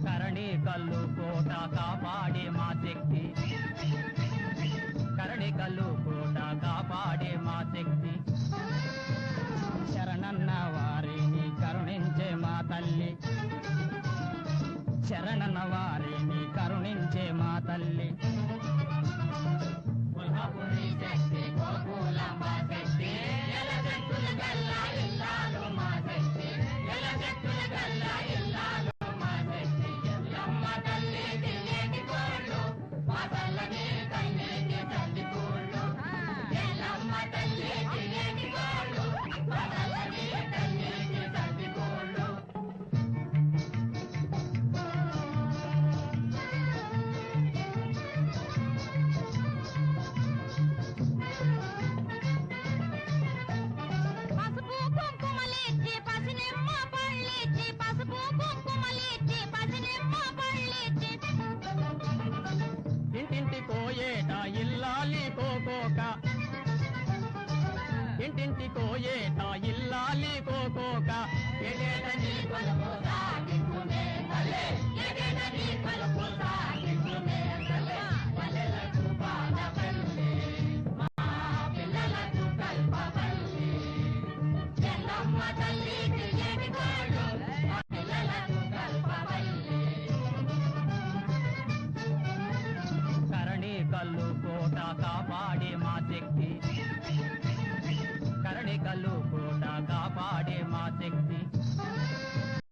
కరణి కల్లు కోట కాపాడే మా శక్తి, కరణి కల్లు కోట కాపాడే మా శక్తి. శరణన్న వారిని కరుణించే మా తల్లి, శరణన్న వారిని కరుణించే మా తల్లి. కొల్హాపురి శక్తి గోకులాంబ శక్తి, ఎలగట్టుల గల్లా ఇల్లాలు మా శక్తి, ఎలగట్టుల గల్లా ఇల్లాలు మా శక్తి. ఎల్లమ్మ తల్లి తిరిగేటి కోళ్ళు, మా తల్లని కన్నీటి తల్లి కోళ్ళు. ఎల్లమ్మ తల్లి తిరిగేటి కోళ్ళు, మా తల్లని కన్నీటి తల్లి కోళ్ళు. ఇంటింటికోయేట ఇల్లాలి కోకోక, ఇంటింటికోయేట ఇల్లాలి కోకోక. ఎగేట నీ కొలుపు సాగించునే తల్లే, ఎగేట నీ కొలుపు సాగించునే తల్లే. పల్లెలకు పాదపల్లి, మా పిల్లలకు కల్పవల్లి. ఎల్లమ్మ తల్లి